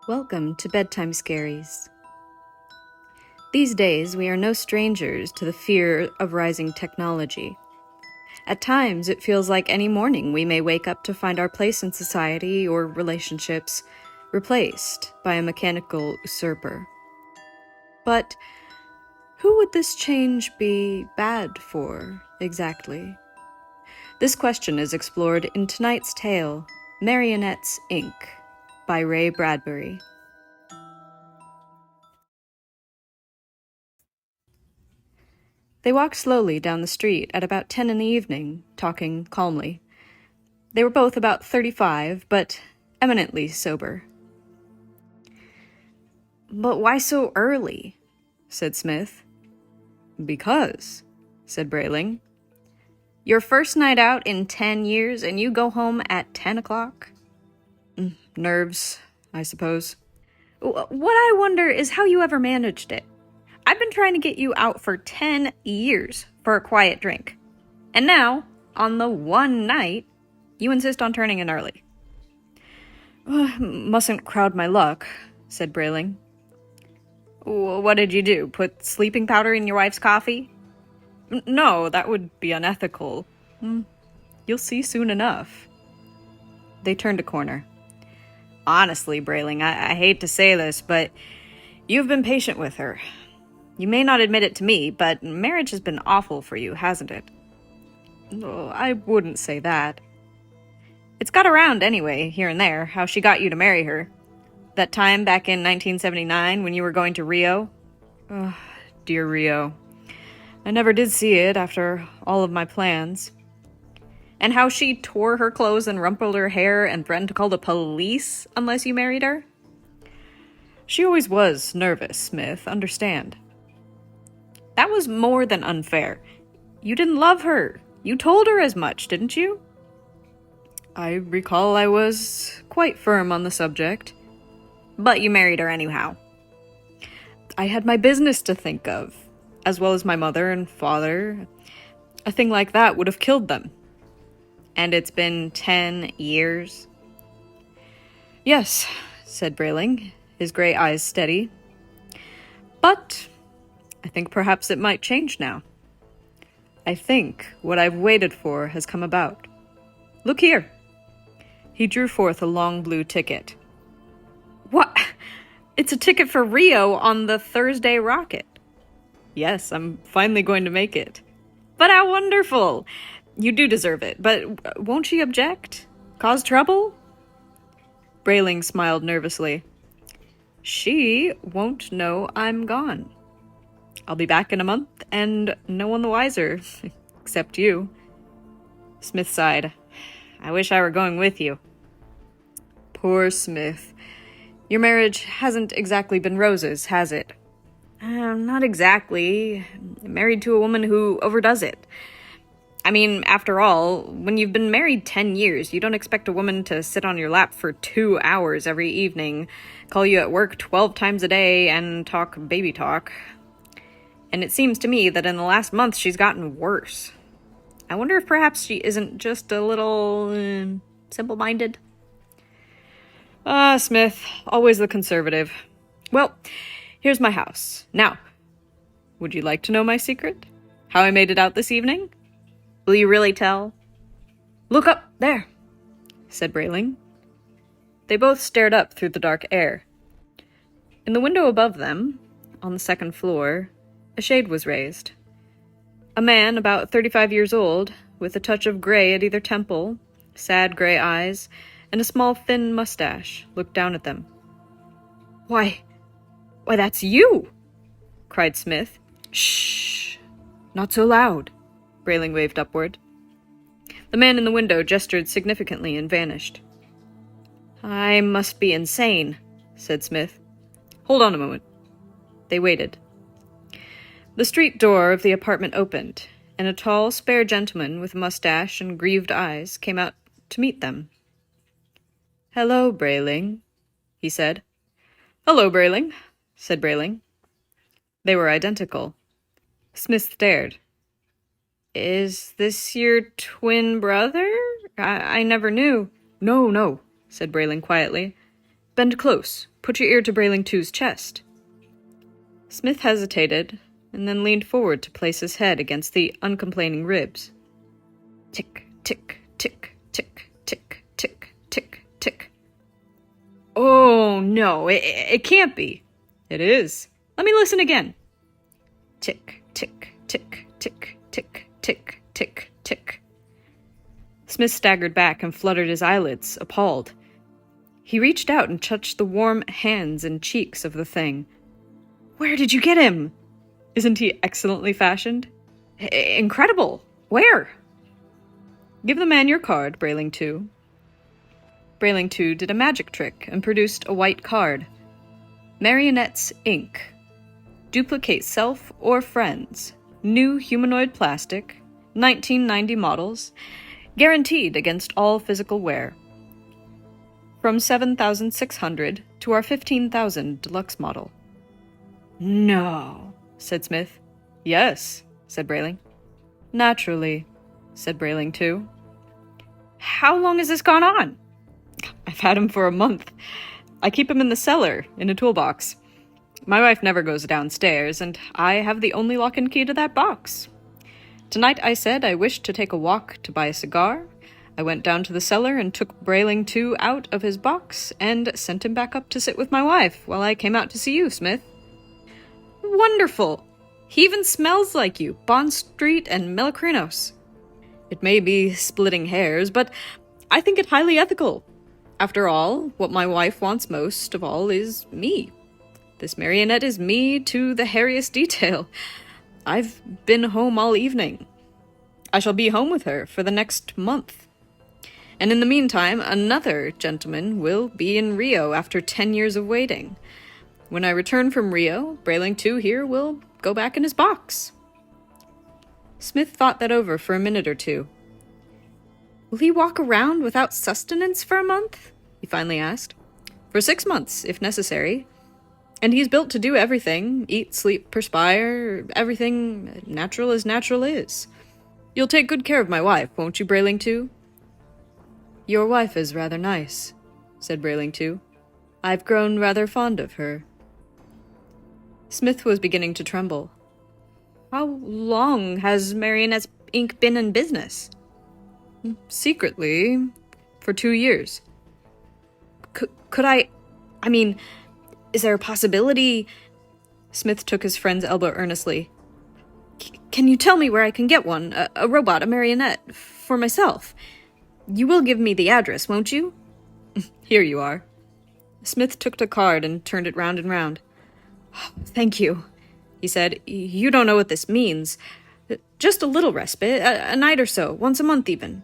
Welcome to Bedtime Scaries. These days, we are no strangers to the fear of rising technology. At times, it feels like any morning we may wake up to find our place in society or relationships replaced by a mechanical usurper. But who would this change be bad for, exactly? This question is explored in tonight's tale, Marionettes, Inc., by Ray Bradbury. They walked slowly down the street at about 10 in the evening, talking calmly. They were both about 35, but eminently sober. "But why so early?" said Smith. "Because," said Brayling. "Your first night out in 10 years and you go home at 10 o'clock? Nerves, I suppose. What I wonder is how you ever managed it. I've been trying to get you out for 10 years for a quiet drink. And now, on the one night, you insist on turning in early." "Mustn't crowd my luck," said Brayling. "What did you do? Put sleeping powder in your wife's coffee?" "No, that would be unethical." "You'll see soon enough." They turned a corner. "Honestly, Brayling, I hate to say this, but you've been patient with her. You may not admit it to me, but marriage has been awful for you, hasn't it?" "Oh, I wouldn't say that." "It's got around anyway, here and there, how she got you to marry her. That time back in 1979 when you were going to Rio." "Oh, dear Rio. I never did see it after all of my plans." "And how she tore her clothes and rumpled her hair and threatened to call the police unless you married her?" "She always was nervous, Smith, understand." "That was more than unfair. You didn't love her. You told her as much, didn't you?" "I recall I was quite firm on the subject." "But you married her anyhow." "I had my business to think of, as well as my mother and father. A thing like that would have killed them." "And it's been 10 years?" "Yes," said Brayling, his gray eyes steady. "But I think perhaps it might change now. I think what I've waited for has come about. Look here." He drew forth a long blue ticket. "What? It's a ticket for Rio on the Thursday rocket." "Yes, I'm finally going to make it." "But how wonderful! You do deserve it, but won't she object? Cause trouble?" Brayling smiled nervously. "She won't know I'm gone. I'll be back in a month, and no one the wiser, except you." Smith sighed. "I wish I were going with you." "Poor Smith. Your marriage hasn't exactly been roses, has it?" Not exactly. Married to a woman who overdoes it. I mean, after all, when you've been married 10 years, you don't expect a woman to sit on your lap for 2 hours every evening, call you at work 12 times a day, and talk baby talk. And it seems to me that in the last month she's gotten worse. I wonder if perhaps she isn't just a little simple-minded." Smith, always the conservative. "Well, here's my house. Now, would you like to know my secret? How I made it out this evening? Will you really tell?" "Look up there," said Brayling. They both stared up through the dark air. In the window above them, on the second floor, a shade was raised. A man about 35 years old, with a touch of gray at either temple, sad gray eyes, and a small thin mustache, looked down at them. Why, that's you!" cried Smith. "Shh! Not so loud." Brayling waved upward. The man in the window gestured significantly and vanished. "I must be insane," said Smith. "Hold on a moment." They waited. The street door of the apartment opened, and a tall, spare gentleman with a mustache and grieved eyes came out to meet them. "Hello, Brayling," he said. "Hello, Brayling," said Brayling. They were identical. Smith stared. "Is this your twin brother? I never knew." No, said Brayling quietly. "Bend close, put your ear to Brayling 2's chest. Smith hesitated, and then leaned forward to place his head against the uncomplaining ribs. Tick, tick, tick, tick, tick, tick, tick, tick. Oh, no, it can't be. It is. Let me listen again. Tick, tick, tick, tick, tick, tick, tick, tick. Smith staggered back and fluttered his eyelids, appalled. He reached out and touched the warm hands and cheeks of the thing. Where did you get him? Isn't he excellently fashioned? Incredible! Where? Give the man your card, Brayling 2. Brayling 2 did a magic trick and produced a white card. Marionettes, Inc. Duplicate self or friends. New humanoid plastic. 1990 models. Guaranteed against all physical wear. From 7,600 to our 15,000 deluxe model. No, said Smith. Yes, said Brayling. Naturally, said Brayling 2. How long has this gone on? I've had him for a month. I keep him in the cellar, in a toolbox. My wife never goes downstairs, and I have the only lock and key to that box. Tonight I said I wished to take a walk to buy a cigar. I went down to the cellar and took Brayling 2 out of his box and sent him back up to sit with my wife while I came out to see you, Smith. Wonderful! He even smells like you, Bond Street and Melacrinos. It may be splitting hairs, but I think it highly ethical. After all, what my wife wants most of all is me. This marionette is me to the hairiest detail. I've been home all evening. I shall be home with her for the next month. And in the meantime, another gentleman will be in Rio after 10 years of waiting. When I return from Rio, Brayling 2 here will go back in his box. Smith thought that over for a minute or two. Will he walk around without sustenance for a month? He finally asked. For 6 months, if necessary. And he's built to do everything, eat, sleep, perspire, everything natural as natural is. You'll take good care of my wife, won't you, Brayling 2? Your wife is rather nice, said Brayling 2. I've grown rather fond of her. Smith was beginning to tremble. How long has Marionettes, Inc. been in business? Secretly, for 2 years. Could I mean, is there a possibility? Smith took his friend's elbow earnestly. Can you tell me where I can get one? A robot, a marionette, for myself? You will give me the address, won't you? Here you are. Smith took the card and turned it round and round. Thank you, he said. You don't know what this means. Just a little respite, a night or so, once a month even.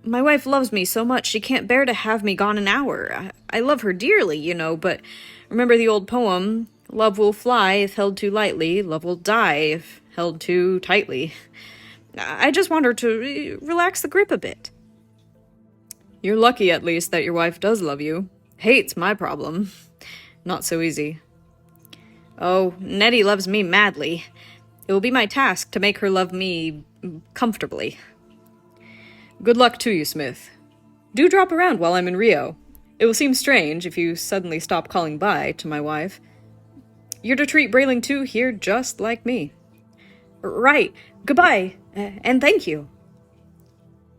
My wife loves me so much she can't bear to have me gone an hour. I love her dearly, you know, but remember the old poem, love will fly if held too lightly, love will die if held too tightly. I just want her to relax the grip a bit. You're lucky, at least, that your wife does love you. Hate's my problem. Not so easy. Oh, Nettie loves me madly. It will be my task to make her love me comfortably. Good luck to you, Smith. Do drop around while I'm in Rio. It will seem strange if you suddenly stop calling bye to my wife. You're to treat Brayling 2 here just like me. Right. Goodbye, and thank you.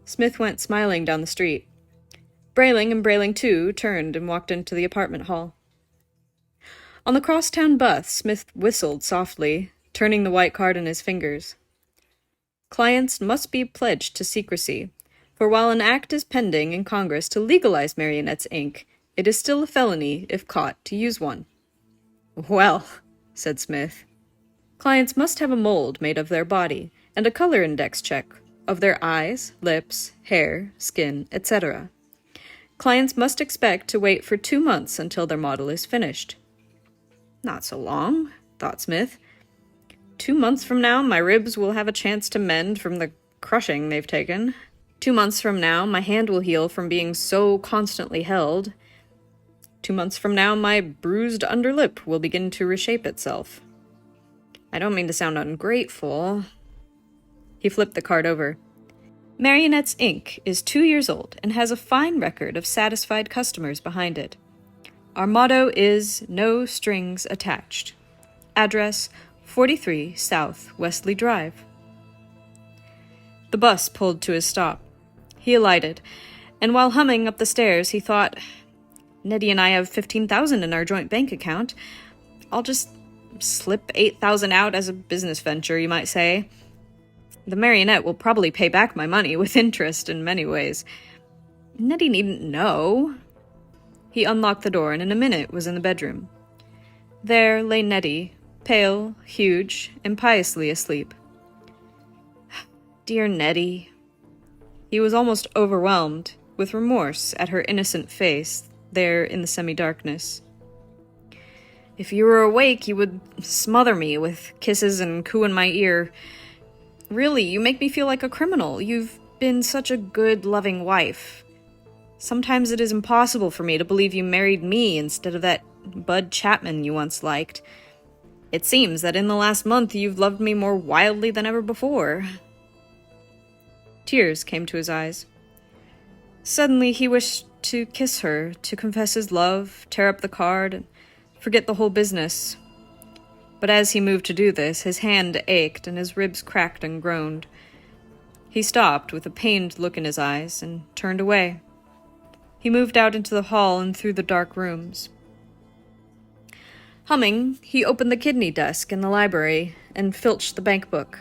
Smith went smiling down the street. Brayling and Brayling 2 turned and walked into the apartment hall. On the crosstown bus, Smith whistled softly, turning the white card in his fingers. Clients must be pledged to secrecy, for while an act is pending in Congress to legalize Marionettes, Inc., it is still a felony, if caught, to use one. Well, said Smith. Clients must have a mold made of their body, and a color index check of their eyes, lips, hair, skin, etc. Clients must expect to wait for 2 months until their model is finished. Not so long, thought Smith. 2 months from now, my ribs will have a chance to mend from the crushing they've taken. 2 months from now, my hand will heal from being so constantly held. 2 months from now, my bruised underlip will begin to reshape itself. I don't mean to sound ungrateful. He flipped the card over. Marionettes, Inc. is 2 years old and has a fine record of satisfied customers behind it. Our motto is no strings attached. Address 43 South Wesley Drive. The bus pulled to a stop. He alighted, and while humming up the stairs, he thought, Nettie and I have $15,000 in our joint bank account. I'll just slip $8,000 out as a business venture, you might say. The Marionette will probably pay back my money with interest in many ways. Nettie needn't know. He unlocked the door and in a minute was in the bedroom. There lay Nettie, pale, huge, and piously asleep. Dear Nettie. He was almost overwhelmed with remorse at her innocent face there in the semi-darkness. If you were awake, you would smother me with kisses and coo in my ear. Really, you make me feel like a criminal. You've been such a good, loving wife. Sometimes it is impossible for me to believe you married me instead of that Bud Chapman you once liked. It seems that in the last month you've loved me more wildly than ever before. Tears came to his eyes. Suddenly he wished to kiss her, to confess his love, tear up the card, and forget the whole business. But as he moved to do this, his hand ached and his ribs cracked and groaned. He stopped with a pained look in his eyes and turned away. He moved out into the hall and through the dark rooms. Humming, he opened the kidney desk in the library and filched the bank book.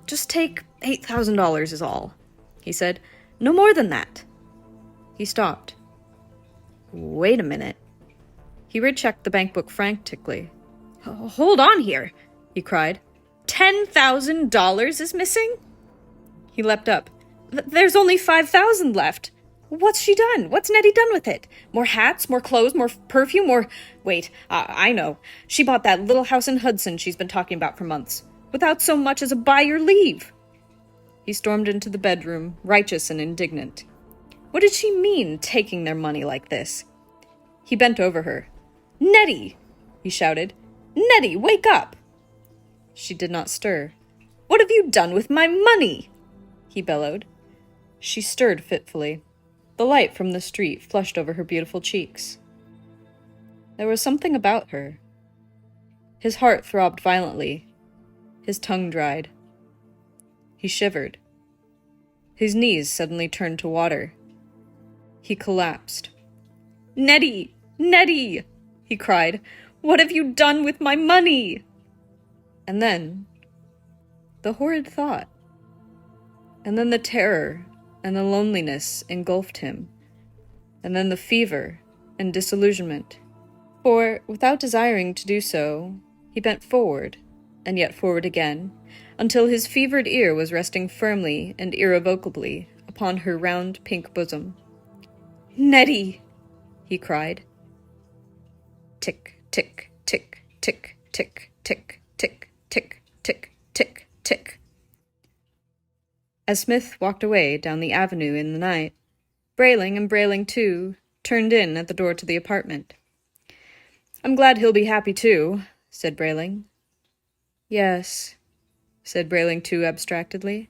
Just take $8,000 is all, he said. No more than that. He stopped. Wait a minute. He rechecked the bank book frantically. Hold on here, he cried. $10,000 is missing? He leapt up. There's only $5,000 left. What's she done? What's Nettie done with it? More hats, more clothes, more perfume, more... Wait, I know. She bought that little house in Hudson she's been talking about for months, without so much as a buy your leave. He stormed into the bedroom, righteous and indignant. What did she mean, taking their money like this? He bent over her. Nettie! He shouted. Nettie, wake up! She did not stir. What have you done with my money? He bellowed. She stirred fitfully. The light from the street flushed over her beautiful cheeks. There was something about her. His heart throbbed violently. His tongue dried. He shivered. His knees suddenly turned to water. He collapsed. Nettie! Nettie! He cried. What have you done with my money? And then, the horrid thought. And then the terror and the loneliness engulfed him, and then the fever and disillusionment. For, without desiring to do so, he bent forward, and yet forward again, until his fevered ear was resting firmly and irrevocably upon her round pink bosom. Nettie! He cried. Tick, tick, tick, tick, tick, tick, tick, tick, tick, tick, tick. As Smith walked away down the avenue in the night, Brayling and Brayling too turned in at the door to the apartment. I'm glad he'll be happy too, said Brayling. Yes, said Brayling too abstractedly.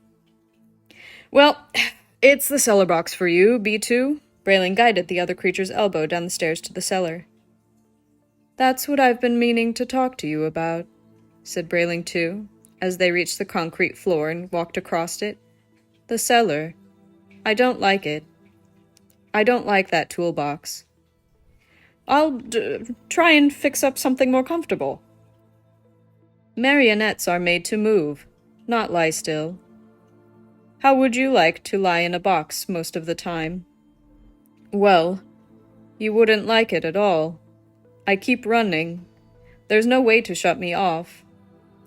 Well, it's the cellar box for you, B2. Brayling guided the other creature's elbow down the stairs to the cellar. That's what I've been meaning to talk to you about, said Brayling too, as they reached the concrete floor and walked across it. The cellar. I don't like it. I don't like that toolbox. I'll try and fix up something more comfortable. Marionettes are made to move, not lie still. How would you like to lie in a box most of the time? Well, you wouldn't like it at all. I keep running. There's no way to shut me off.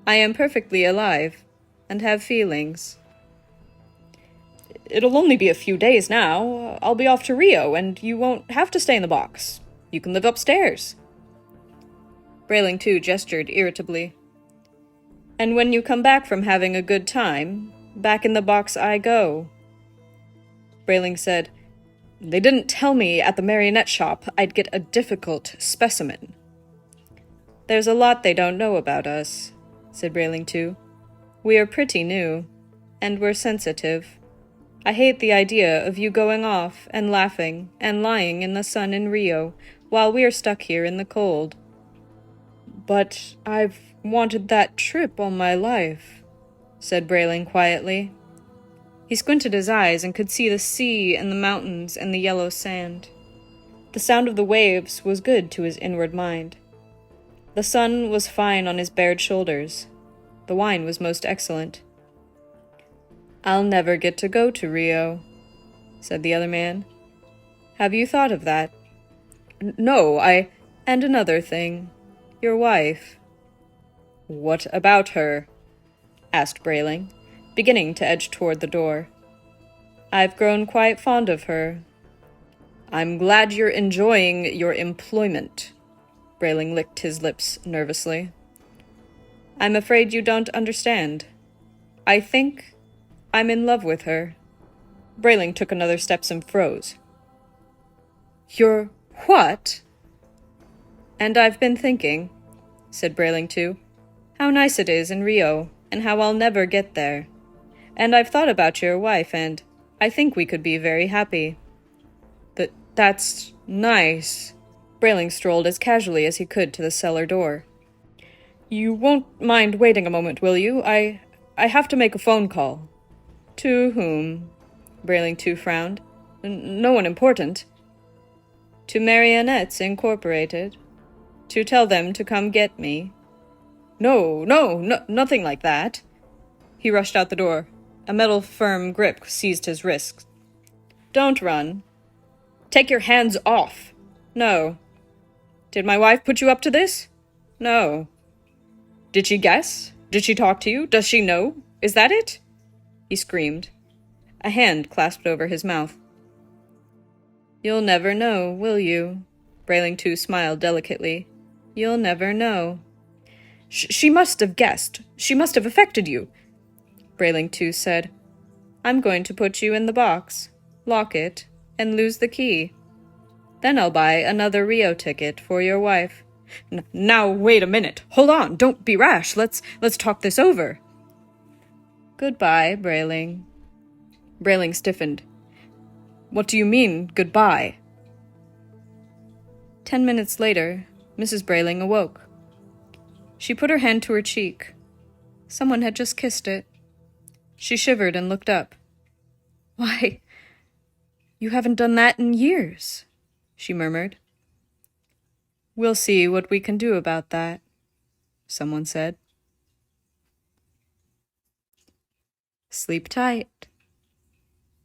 I am perfectly alive, and have feelings. It'll only be a few days now. I'll be off to Rio, and you won't have to stay in the box. You can live upstairs. Brayling too gestured irritably. And when you come back from having a good time, back in the box I go. Brayling said, They didn't tell me at the marionette shop I'd get a difficult specimen. There's a lot they don't know about us, said Brayling too. We are pretty new, and we're sensitive. I hate the idea of you going off and laughing and lying in the sun in Rio while we're stuck here in the cold." "But I've wanted that trip all my life," said Brayling quietly. He squinted his eyes and could see the sea and the mountains and the yellow sand. The sound of the waves was good to his inward mind. The sun was fine on his bared shoulders. The wine was most excellent. "I'll never get to go to Rio," said the other man. "Have you thought of that?" "No, and another thing. Your wife." "What about her?" asked Brayling, beginning to edge toward the door. "I've grown quite fond of her." "I'm glad you're enjoying your employment." Brayling licked his lips nervously. "I'm afraid you don't understand. I think I'm in love with her." Brayling took another step and froze. "You're what?" "And I've been thinking," said Brayling too, "how nice it is in Rio, and how I'll never get there. And I've thought about your wife, and I think we could be very happy." That's nice." Brayling strolled as casually as he could to the cellar door. "You won't mind waiting a moment, will you? I have to make a phone call." "To whom?" Brayling too frowned. "No one important." "To Marionettes, Incorporated. To tell them to come get me." No, nothing like that." He rushed out the door. A metal firm grip seized his wrist. "Don't run." "Take your hands off." "No." "Did my wife put you up to this?" "No." "Did she guess? Did she talk to you? Does she know? Is that it?" He screamed. A hand clasped over his mouth. "You'll never know, will you?" Brayling too smiled delicately. "You'll never know." She must have guessed. She must have affected you," Brayling too said. "I'm going to put you in the box, lock it, and lose the key. Then I'll buy another Rio ticket for your wife." Now wait a minute. Hold on. Don't be rash. Let's talk this over." "Goodbye, Brayling." Brayling stiffened. "What do you mean, goodbye?" 10 minutes later, Mrs. Brayling awoke. She put her hand to her cheek. Someone had just kissed it. She shivered and looked up. "Why, you haven't done that in years," she murmured. "We'll see what we can do about that," someone said. Sleep tight.